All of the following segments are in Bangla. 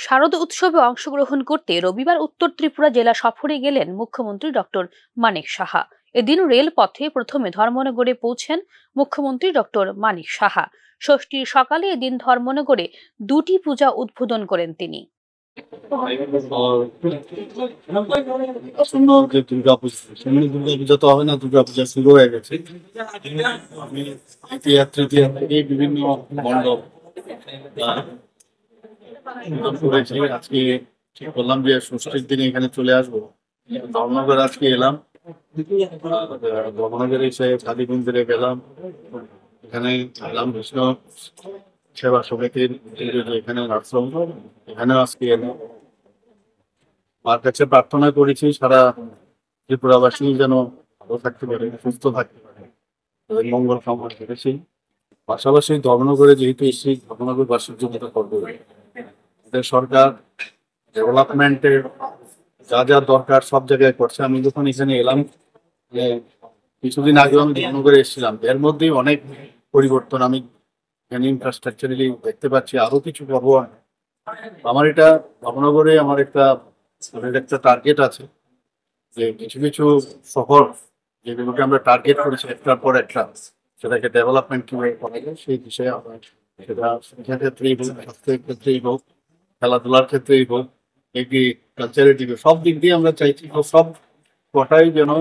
শারদ উৎসবে অংশগ্রহণ করতে রবিবার উত্তর ত্রিপুরা জেলা সফরে গেলেন মুখ্যমন্ত্রী ডক্টর মানিক সাহা। এদিন রেলপথে প্রথমে ধর্মনগরে পৌঁছেন মুখ্যমন্ত্রী ডক্টর মানিক সাহা। ষষ্ঠীর সকালে এদিন ধর্মনগরে দুটি পূজা উদ্বোধন করেন তিনি। দুর্গাপূজা তো হবে না, দুর্গাপূজা শুরু হয়ে গেছে। আমি তৃতীয়া থেকে বিভিন্ন মণ্ডপ করেছি। আজকে ঠিক করলাম যে ষষ্ঠীর দিনে এখানে চলে আসবো। ধর্মনগর আজকে এলাম, ধর্মনগরে এসে কালী মন্দিরে গেলাম, এখানে রামকৃষ্ণ সেবা সমিতির এখানে আশ্রম, এখানেও আজকে এলাম। মার কাছে প্রার্থনা করেছি সারা ত্রিপুরাবাসী যেন ভালো থাকতে পারে, সুস্থ থাকতে পারে, মঙ্গল কামনা করেছি। পাশাপাশি ধর্মনগরে যেহেতু এসেছি, ধর্মনগরবাসীর জন্য করবো। সরকার ডেভেলপমেন্টের যা যা দরকার সব জায়গায় করছে। আমি যখন এখানে এলাম, কিছুদিন আগে আমি ধর্মনগরে এসেছিলাম, এর মধ্যেই অনেক পরিবর্তন আমি এখানে ইনফ্রাস্ট্রাকচারালি দেখতে পাচ্ছি। আরো কিছু করবো। আমার এটা ধর্মনগরে আমার একটা টার্গেট আছে যে কিছু কিছু শহর যেগুলোকে আমরা টার্গেট করেছি একটার পর একটা, সেটাকে ডেভেলপমেন্ট কিভাবে করা যায় সেই বিষয়ে আমরা সেটা শিক্ষার ক্ষেত্রেই হোক, স্বাস্থ্যের ক্ষেত্রেই হোক, খেলাধুলার ক্ষেত্রেই হোক, কালচারের দিকে সব দিক দিয়ে আমরা চাইছি সব কটাই যেন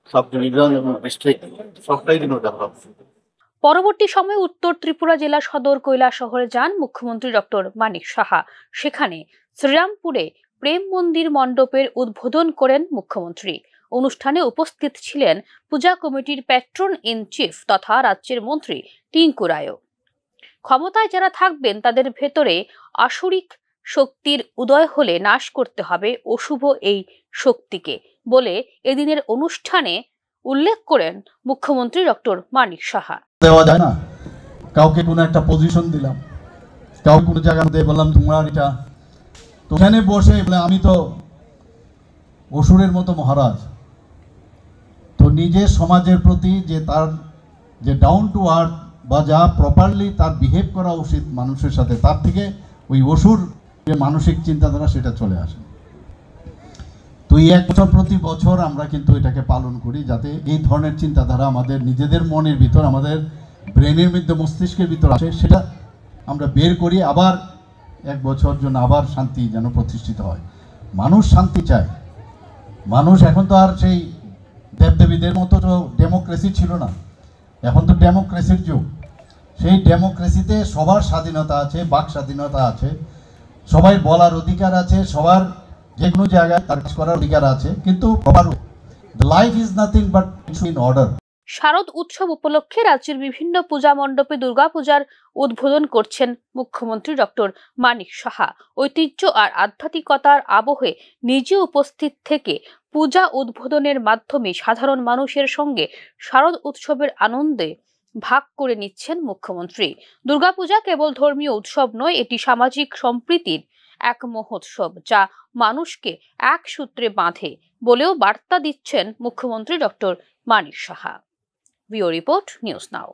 সাব ডিভিশন এবং ডিস্ট্রিক্ট সবটাই যেন ডেভেলপ। পরবর্তী সময়ে উত্তর ত্রিপুরা জেলা সদর কৈলাসহরে যান মুখ্যমন্ত্রী ডক্টর মানিক সাহা। সেখানে শ্রীরামপুরে প্রেম মন্দির মণ্ডপের উদ্বোধন করেন মুখ্যমন্ত্রী। অনুষ্ঠানে উপস্থিত ছিলেন পূজা কমিটির প্যাট্রন ইন চিফ তথা রাজ্যের মন্ত্রী টিঙ্কু রায়ও। ক্ষমতায় যারা থাকবেন তাদের ভেতরে আসরিক শক্তির উদয় হলে নাশ করতে হবে অশুভ এই শক্তিকে বলে এদিনের অনুষ্ঠানে উল্লেখ করেন মুখ্যমন্ত্রী ডক্টর মানিক সাহা। দেওয়া যায় না, কাউকে কোনো একটা পজিশন দিলাম, কাউকে কোনো জায়গাতে বললাম তোমরা এটা, তো এখানে বসে বলে আমি তো অসুরের মতো মহারাজ। তো নিজের সমাজের প্রতি যে তার যে ডাউন টু আর্থ বা যা প্রপারলি তার বিহেভ করা উচিত মানুষের সাথে, তার থেকে ওই অসুর যে মানসিক চিন্তাধারা সেটা চলে আসে। তো এই এক বছর প্রতি বছর আমরা কিন্তু এটাকে পালন করি যাতে এই ধরনের চিন্তাধারা আমাদের নিজেদের মনের ভিতর, আমাদের ব্রেনের মধ্যে, মস্তিষ্কের ভিতর আসে, সেটা আমরা বের করি। আবার এক বছর জন্য আবার শান্তি যেন প্রতিষ্ঠিত হয়। মানুষ শান্তি চায়। মানুষ এখন তো আর সেই দেবদেবীদের মতো তো ডেমোক্রেসি ছিল না, এখন তো ডেমোক্রেসির যুগ। সেই ডেমোক্রেসিতে সবার স্বাধীনতা আছে, বাক স্বাধীনতা আছে, সবাই বলার অধিকার আছে, সবার যে কোনো জায়গায় কাজ করার অধিকার আছে, কিন্তু life is nothing but in order. শারদ উৎসব উপলক্ষে রাজ্যের বিভিন্ন পূজা মণ্ডপে দুর্গাপূজার উদ্বোধন করছেন মুখ্যমন্ত্রী ডক্টর মানিক সাহা। ঐতিহ্য আর আধ্যাত্মিকতার আবহে নিজে উপস্থিত থেকে পূজা উদ্বোধনের মাধ্যমে সাধারণ মানুষের সঙ্গে শারদ উৎসবের আনন্দে ভাগ করে নিচ্ছেন মুখ্যমন্ত্রী। দুর্গাপূজা কেবল ধর্মীয় উৎসব নয়, এটি সামাজিক সম্প্রীতির এক মহোৎসব যা মানুষকে এক সূত্রে বাঁধে বলেও বার্তা দিচ্ছেন মুখ্যমন্ত্রী doctor Manik Saha. Bureau report, news নাও।